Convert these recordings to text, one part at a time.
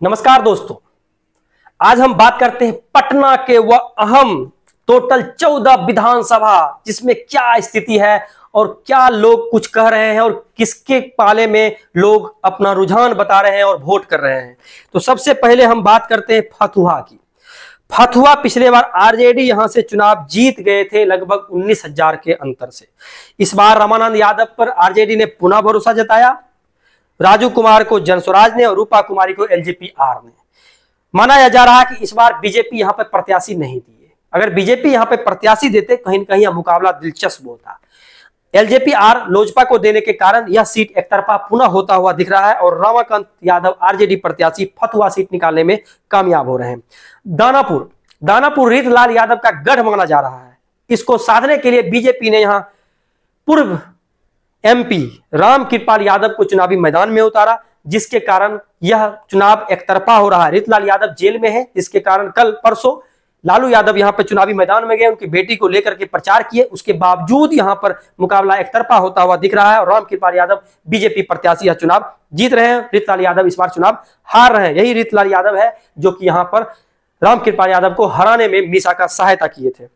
नमस्कार दोस्तों, आज हम बात करते हैं पटना के वह अहम टोटल 14 विधानसभा जिसमें क्या स्थिति है और क्या लोग कुछ कह रहे हैं और किसके पाले में लोग अपना रुझान बता रहे हैं और वोट कर रहे हैं। तो सबसे पहले हम बात करते हैं फतुहा की। फतुहा पिछले बार आरजेडी यहां से चुनाव जीत गए थे लगभग 19,000 के अंतर से। इस बार रामानंद यादव पर आरजेडी ने पुनः भरोसा जताया। राजू कुमार को जनस्वराज ने और रूपा कुमारी को एलजेपी आर ने। माना जा रहा है कि इस बार बीजेपी यहां पर प्रत्याशी नहीं दिए। अगर बीजेपी यहां पर प्रत्याशी देते कहीं न कहीं यह मुकाबला दिलचस्प होता। एलजेपी आर लोजपा को देने के कारण यह सीट एक तरफा पुनः होता हुआ दिख रहा है और रमाकांत यादव आरजेडी प्रत्याशी फतुहा सीट निकालने में कामयाब हो रहे हैं। दानापुर रीतलाल यादव का गढ़ माना जा रहा है। इसको साधने के लिए बीजेपी ने यहां पूर्व एमपी रामकृपाल यादव को चुनावी मैदान में उतारा, जिसके कारण यह चुनाव एक तरफा हो रहा है। रीतलाल यादव जेल में है, जिसके कारण कल परसों लालू यादव यहां पर चुनावी मैदान में गए, उनकी बेटी को लेकर के प्रचार किए। उसके बावजूद यहां पर मुकाबला एक तरफा होता हुआ दिख रहा है और रामकृपाल यादव बीजेपी प्रत्याशी यह चुनाव जीत रहे हैं। रीतलाल यादव इस बार चुनाव हार रहे हैं। यही रीतलाल यादव है जो कि यहां पर रामकृपाल यादव को हराने में मीसा का सहायता किए थे।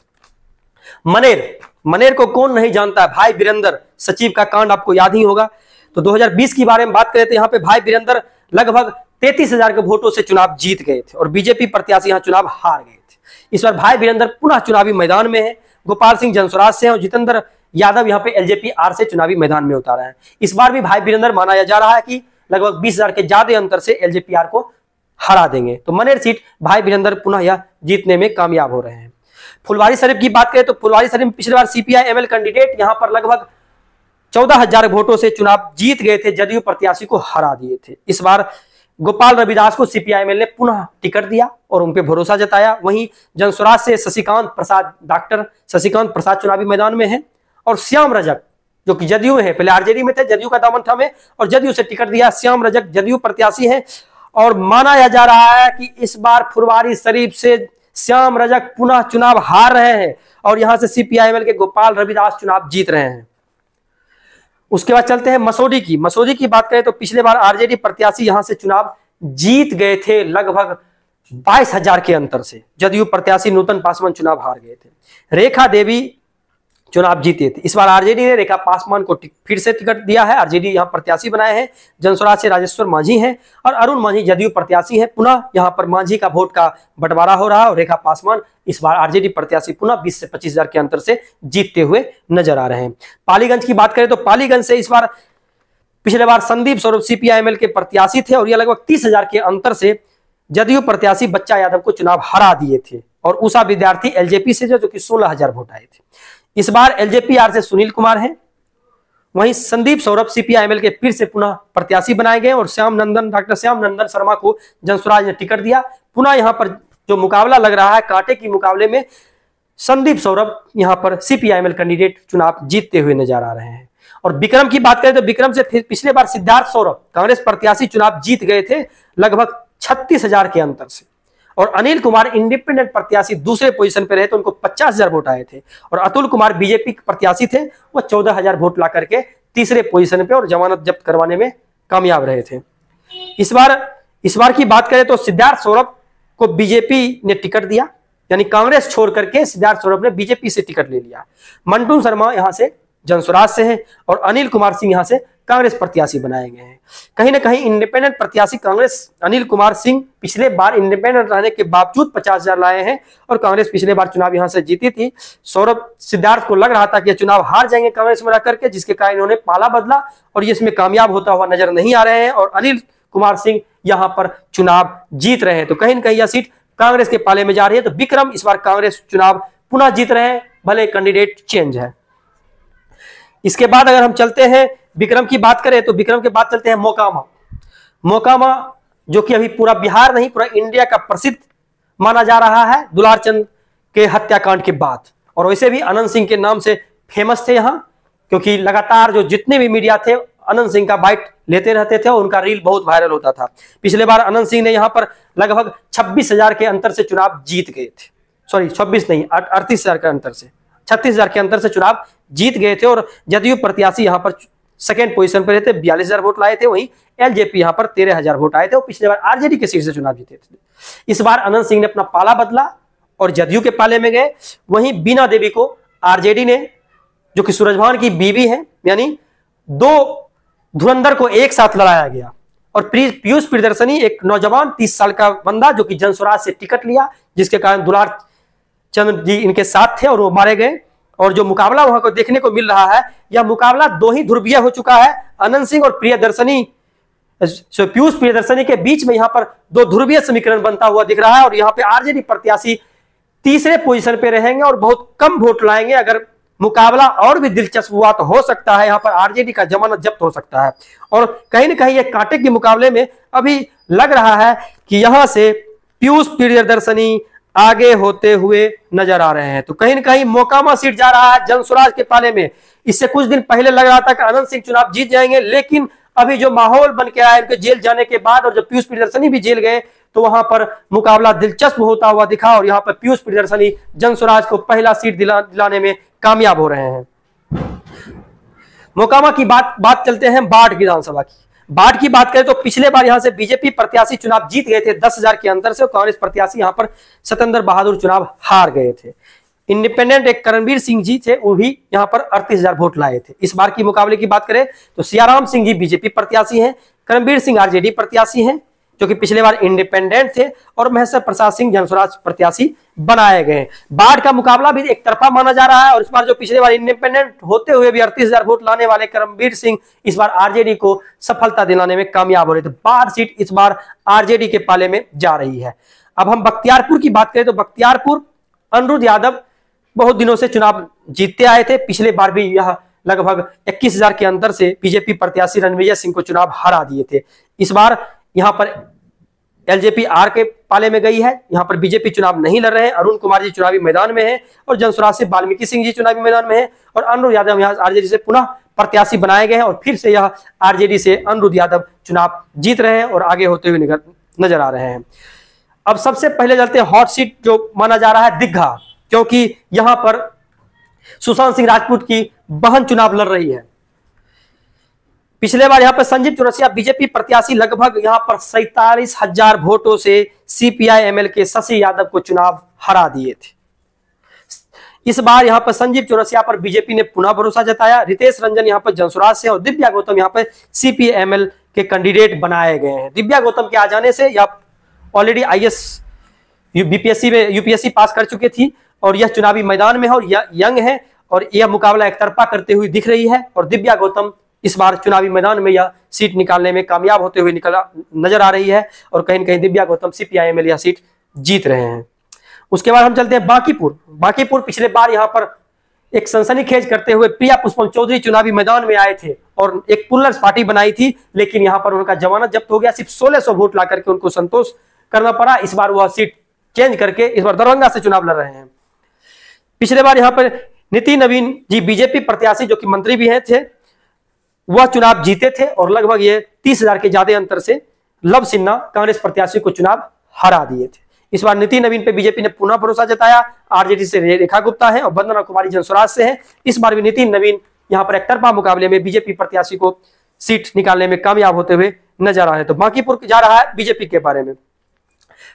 मनेर को कौन नहीं जानता है। भाई वीरेंद्र सचिव का कांड आपको याद ही होगा। तो 2020 के बारे में बात करें तो यहाँ पे भाई वीरेंद्र लगभग 33,000 के वोटों से चुनाव जीत गए थे और बीजेपी प्रत्याशी यहाँ चुनाव हार गए थे। इस बार भाई वीरेंद्र पुनः चुनावी मैदान में है। गोपाल सिंह जनस्वराज से और जितेंद्र यादव यहाँ पे एलजेपी आर से चुनावी मैदान में उतारा है। इस बार भी भाई वीरेंद्र माना जा रहा है कि लगभग 20,000 के ज्यादा अंतर से एलजेपी आर को हरा देंगे। तो मनेर सीट भाई वीरेंद्र पुनः यह जीतने में कामयाब हो रहे हैं। फुलवारीशरीफ की बात करें तो फुलवारीशरीफ में पिछले बार सीपीआई एमएल कैंडिडेट यहां पर लगभग 14,000 वोटों से चुनाव जीत गए थे, जदयू प्रत्याशी को हरा दिए थे। इस बार गोपाल रविदास को सीपीआई एमएल ने पुनः टिकट दिया और उन पर भरोसा जताया। वहीं जनस्वराज से डॉक्टर शशिकांत प्रसाद चुनावी मैदान में है और श्याम रजक जो कि जदयू में है, पहले आरजेडी में थे, जदयू का दामन थामे और जदयू से टिकट दिया। श्याम रजक जदयू प्रत्याशी है और माना जा रहा है कि इस बार फुलवारीशरीफ से श्याम रजक पुनः चुनाव हार रहे हैं और यहां से सीपीआईएमएल के गोपाल रविदास चुनाव जीत रहे हैं। उसके बाद चलते हैं मसौदी की बात करें तो पिछले बार आरजेडी प्रत्याशी यहां से चुनाव जीत गए थे लगभग 22,000 के अंतर से। जदयू प्रत्याशी नूतन पासवान चुनाव हार गए थे। रेखा देवी चुनाव जीते थे। इस बार आरजेडी ने रेखा पासवान को फिर से टिकट दिया है। आरजेडी यहां प्रत्याशी बनाए हैं। जनस्वराज से राजेश्वर मांझी हैं और अरुण मांझी जदयू प्रत्याशी हैं। पुनः यहां पर मांझी का वोट का बंटवारा हो रहा है और रेखा पासवान इस बार आरजेडी प्रत्याशी पुनः 20 से 25,000 के अंतर से जीतते हुए नजर आ रहे हैं। पालीगंज की बात करें तो पालीगंज से इस बार पिछले बार संदीप सौरभ सीपीआईएमएल के प्रत्याशी थे और यह लगभग 30,000 के अंतर से जदयू प्रत्याशी बच्चा यादव को चुनाव हरा दिए थे और उषा विद्यार्थी एलजेपी से जो कि 16,000 वोट आए थे। इस बार एलजेपी आर से सुनील कुमार हैं। वहीं संदीप सौरभ सीपीआईएमएल के फिर से पुनः प्रत्याशी बनाए गए और डॉक्टर श्याम नंदन शर्मा को जनस्वराज ने टिकट दिया। पुनः यहां पर जो मुकाबला लग रहा है कांटे की मुकाबले में संदीप सौरभ यहां पर सीपीआईएमएल कैंडिडेट चुनाव जीतते हुए नजर आ रहे हैं। और विक्रम की बात करें तो विक्रम से पिछले बार सिद्धार्थ सौरभ कांग्रेस प्रत्याशी चुनाव जीत गए थे लगभग 36,000 के अंतर से और अनिल कुमार इंडिपेंडेंट प्रत्याशी दूसरे पोजीशन पे रहे तो उनको 50,000 वोट आए थे और अतुल कुमार बीजेपी प्रत्याशी थे, वो 14,000 वोट ला करके तीसरे पोजीशन पे और जमानत जब्त करवाने में कामयाब रहे थे। इस बार की बात करें तो सिद्धार्थ सौरभ को बीजेपी ने टिकट दिया, यानी कांग्रेस छोड़ करके सिद्धार्थ सौरभ ने बीजेपी से टिकट ले लिया। मंटू शर्मा यहां से जनस्वराज से हैं और अनिल कुमार सिंह यहां से कांग्रेस प्रत्याशी बनाए गए हैं। कहीं ना कहीं इंडिपेंडेंट प्रत्याशी कांग्रेस अनिल कुमार सिंह पिछले बार इंडिपेंडेंट रहने के बावजूद 50,000 लाए हैं और कांग्रेस पिछले बार चुनाव यहां से जीती थी। सिद्धार्थ को लग रहा था कि चुनाव हार जाएंगे कांग्रेस में रहकर के, जिसके कारण इन्होंने पाला बदला और ये इसमें कामयाब होता हुआ नजर नहीं आ रहे हैं और अनिल कुमार सिंह यहां पर चुनाव जीत रहे हैं। तो कहीं ना कहीं यह सीट कांग्रेस के पाले में जा रही है। तो विक्रम इस बार कांग्रेस चुनाव पुनः जीत रहे हैं, भले कैंडिडेट चेंज है। इसके बाद अगर हम चलते हैं विक्रम की बात करें तो विक्रम के बाद चलते हैं मोकामा जो कि अभी पूरा बिहार नहीं पूरा इंडिया का प्रसिद्ध माना जा रहा है दुलारचंद के हत्याकांड के बाद। और वैसे भी अनंत सिंह के नाम से फेमस थे यहाँ, क्योंकि लगातार जो जितने भी मीडिया थे अनंत सिंह का बाइट लेते रहते थे और उनका रील बहुत वायरल होता था। पिछले बार अनंत सिंह ने यहाँ पर लगभग 26,000 के अंतर से चुनाव जीत गए थे। सॉरी 26 नहीं 38,000 के अंतर से 36,000 के अंतर से चुनाव जीत गए थे और जदयू प्रत्याशी यहां पर सेकेंड पोजीशन पर रहते, 42,000 वोट लाए थे। वहीं एलजेपी यहाँ पर 13,000 वोट आए थे और पिछले बार आरजेडी के सीट से चुनाव जीते थे। इस बार अनंत सिंह ने अपना पाला बदला और जदयू के पाले में गए। वहीं बीना देवी को आरजेडी ने, जो कि सूरजभान की बीवी है, यानी दो धुरंधर को एक साथ लड़ाया गया। और पीयूष प्रियदर्शनी एक नौजवान 30 साल का बंदा जो कि जनस्वराज से टिकट लिया, जिसके कारण दुलार चंद्र जी इनके साथ थे और वो मारे गए। और जो मुकाबला वहां को देखने को मिल रहा है, यह मुकाबला दो ही ध्रुवीय हो चुका है। अनंत सिंह और पीयूष प्रियदर्शनी के बीच में यहाँ पर दो ध्रुवीय समीकरण बनता हुआ दिख रहा है। और यहाँ पे आरजेडी प्रत्याशी तीसरे पोजीशन पे रहेंगे और बहुत कम वोट लाएंगे। अगर मुकाबला और भी दिलचस्प हुआ तो हो सकता है यहाँ पर आरजेडी का जमानत जब्त हो सकता है। और कहीं ना कहीं एक कांटे के मुकाबले में अभी लग रहा है कि यहां से पीयूष प्रियदर्शनी आगे होते हुए नजर आ रहे हैं। तो कहीं ना कहीं मोकामा सीट जा रहा है जनस्वराज के पाले में। इससे कुछ दिन पहले लग रहा था कि अनंत सिंह चुनाव जीत जाएंगे, लेकिन अभी जो माहौल बन के आया उनके जेल जाने के बाद और जब पीयूष प्रियदर्शनी भी जेल गए तो वहां पर मुकाबला दिलचस्प होता हुआ दिखा। और यहाँ पर पीयूष प्रियदर्शनी जनस्वराज को पहला सीट दिलाने में कामयाब हो रहे हैं। मोकामा की बात चलते हैं बाढ़ विधानसभा की। बाढ़ की बात करें तो पिछले बार यहां से बीजेपी प्रत्याशी चुनाव जीत गए थे 10,000 के अंतर से, और कांग्रेस प्रत्याशी यहां पर सतेंद्र बहादुर चुनाव हार गए थे। इंडिपेंडेंट एक करणवीर सिंह जी थे, वो भी यहां पर 38,000 वोट लाए थे। इस बार की मुकाबले की बात करें तो सियाराम सिंह जी बीजेपी प्रत्याशी हैं, करणवीर सिंह आरजेडी प्रत्याशी हैं जो कि पिछले बार इंडिपेंडेंट थे, और महेश्वर प्रसाद सिंह जनस्वराज प्रत्याशी बनाए गए। बाढ़ का मुकाबला भी एक तरफा माना जा रहा है और इस बार जो पिछले बार इंडिपेंडेंट होते हुए भी 38,000 वोट लाने वाले करमवीर सिंह इस बार आरजेडी को सफलता दिलाने में कामयाब हो रहे थे। बाढ़ सीट इस बार आरजेडी के पाले में जा रही है। अब हम बख्तियारपुर की बात करें तो बख्तियारपुर अनिरुद्ध यादव बहुत दिनों से चुनाव जीतते आए थे। पिछले बार भी यह लगभग 21,000 के अंतर से बीजेपी प्रत्याशी रणविजय सिंह को चुनाव हरा दिए थे। इस बार यहां पर एलजेपी आर के पाले में गई है। यहां पर बीजेपी चुनाव नहीं लड़ रहे हैं। अरुण कुमार जी चुनावी मैदान में हैं और जनस्वराज से वाल्मीकि सिंह जी चुनावी मैदान में हैं और अनिरुद्ध यादव यहां आरजेडी से पुनः प्रत्याशी बनाए गए हैं और फिर से यह आरजेडी से अनिरुद्ध यादव चुनाव जीत रहे हैं और आगे होते हुए नजर आ रहे हैं। अब सबसे पहले चलते हैं हॉट सीट जो माना जा रहा है दीघा, क्योंकि यहां पर सुशांत सिंह राजपूत की बहन चुनाव लड़ रही है। पिछले बार यहां पर संजीव चौरसिया बीजेपी प्रत्याशी लगभग यहां पर 47,000 वोटों से सीपीआई एमएल के शशि यादव को चुनाव हरा दिए थे। इस बार यहां पर संजीव चौरसिया पर बीजेपी ने पुनः भरोसा जताया। रितेश रंजन यहां पर जनस्वराज से और दिव्या गौतम यहां पर सीपीएमएल के कैंडिडेट बनाए गए हैं। दिव्या गौतम के आ जाने से यह ऑलरेडी आईएएस बीपीएससी में यूपीएससी पास कर चुकी थी और यह चुनावी मैदान में है और यह यंग है और यह मुकाबला एकतरफा करते हुए दिख रही है और दिव्या गौतम इस बार चुनावी मैदान में यह सीट निकालने में कामयाब होते हुए नजर आ रही है और कहीं न कहीं दिव्या गौतम सीपीआई में यह सीट जीत रहे हैं। उसके बाद हम चलते हैं बांकीपुर। बांकीपुर पिछले बार यहां पर एक सनसनीखेज करते हुए प्रिया पुष्पम चौधरी चुनावी मैदान में आए थे और एक पुलर्स पार्टी बनाई थी, लेकिन यहां पर उनका जमानत जब्त हो गया। सिर्फ 1600 वोट ला करके उनको संतोष करना पड़ा। इस बार वह सीट चेंज करके इस बार दरभंगा से चुनाव लड़ रहे हैं। पिछले बार यहां पर नितिन नवीन जी बीजेपी प्रत्याशी जो कि मंत्री भी हैं थे, वह चुनाव जीते थे और लगभग ये 30,000 के ज्यादा अंतर से लव सिन्हा कांग्रेस प्रत्याशी को चुनाव हरा दिए थे। इस बार नितिन नवीन पे बीजेपी ने पुनः भरोसा जताया। आरजेडी से रेखा गुप्ता है और वंदना कुमारी जनस्वराज से है। इस बार भी नितिन नवीन यहां पर एकतरफा मुकाबले में बीजेपी प्रत्याशी को सीट निकालने में कामयाब होते हुए नजर आ रहे हैं। तो बांकीपुर जा रहा है बीजेपी के बारे में।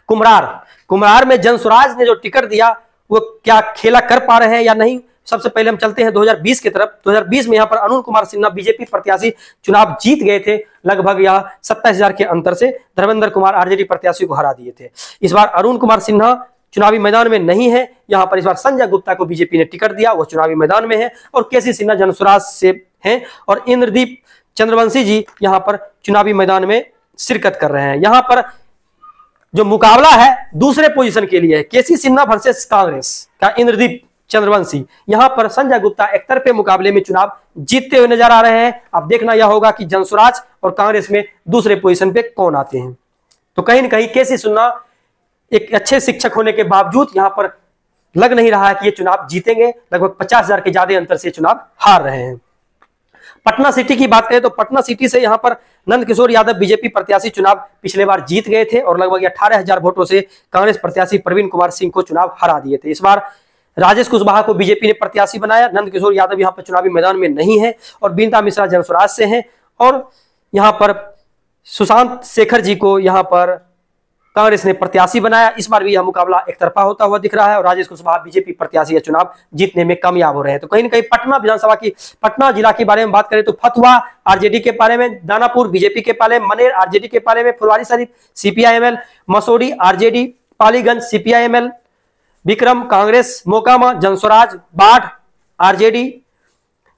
कुम्हरार में जनस्वराज ने जो टिकट दिया वो क्या खेला कर पा रहे हैं या नहीं। सबसे पहले हम चलते हैं 2020 की तरफ। 2020 में यहां पर अरुण कुमार सिन्हा बीजेपी प्रत्याशी चुनाव जीत गए थे लगभग यह 27,000 के अंतर से। धर्मेंद्र कुमार आरजेडी प्रत्याशी को हरा दिए थे। इस बार अरुण कुमार सिन्हा चुनावी मैदान में नहीं है। यहां पर इस बार संजय गुप्ता को बीजेपी ने टिकट दिया, वो चुनावी मैदान में है और केसी सिन्हा जनस्वराज से हैं और इंद्रदीप चंद्रवंशी जी यहां पर चुनावी मैदान में शिरकत कर रहे हैं। यहां पर जो मुकाबला है दूसरे पोजीशन के लिए केसी सिन्हा वर्सेस कांग्रेस का इंद्रदीप चंद्रवंशी। यहां पर संजय गुप्ता एकतरफे मुकाबले में चुनाव जीतते हुए नजर आ रहे हैं। अब देखना यह होगा कि जनस्वराज और कांग्रेस में दूसरे पोजीशन पे कौन आते हैं। तो कहीं न कहीं केसी सिन्हा एक अच्छे शिक्षक होने के बावजूद यहां पर लग नहीं रहा है कि ये चुनाव जीतेंगे। लगभग 50,000 के ज्यादा अंतर से चुनाव हार रहे हैं। पटना सिटी की बात करें तो पटना सिटी से यहां पर नंदकिशोर यादव बीजेपी प्रत्याशी चुनाव पिछले बार जीत गए थे और लगभग 18,000 वोटों से कांग्रेस प्रत्याशी प्रवीण कुमार सिंह को चुनाव हरा दिए थे। इस बार राजेश कुशवाहा को बीजेपी ने प्रत्याशी बनाया। नंद किशोर यादव यहाँ पर चुनावी मैदान में नहीं है और बिनीता मिश्रा जनस्वराज से हैं। और यहाँ पर सुशांत शेखर जी को यहाँ पर कांग्रेस ने प्रत्याशी बनाया। इस बार भी यह मुकाबला एक तरफा होता हुआ दिख रहा है और राजेश कुशवाहा बीजेपी प्रत्याशी चुनाव जीतने में कामयाब हो रहे हैं। तो कहीं ना कहीं पटना विधानसभा की, पटना जिला के बारे में बात करें तो फतुहा आरजेडी के पाले में, दानापुर बीजेपी के पाले में, मनेर आरजेडी के पाले में, Phulwari Sharif CPIML, Masaurhi RJD, Paliganj CPIML, Vikram Congress, Mokama Jansuraaj, Barh RJD,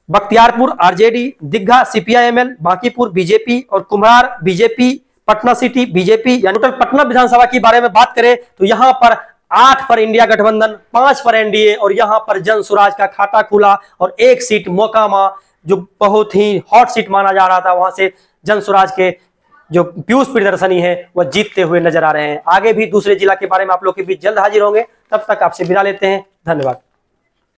Bakhtiyarpur RJD, Digha CPIML, Bankipur BJP और Kumhrar BJP, Patna city BJP. यानी टोटल पटना विधानसभा के बारे में बात करें तो यहां पर 8 पर इंडिया गठबंधन, 5 पर एनडीए और यहां पर जनस्वराज का खाता खुला और 1 सीट मोकामा जो बहुत ही हॉट सीट माना जा रहा था, वहां से जनस्वराज के जो पीयूष प्रियदर्शनी है वह जीतते हुए नजर आ रहे हैं। आगे भी दूसरे जिला के बारे में आप लोग के बीच जल्द हाजिर होंगे। तब तक आपसे विदा लेते हैं। धन्यवाद।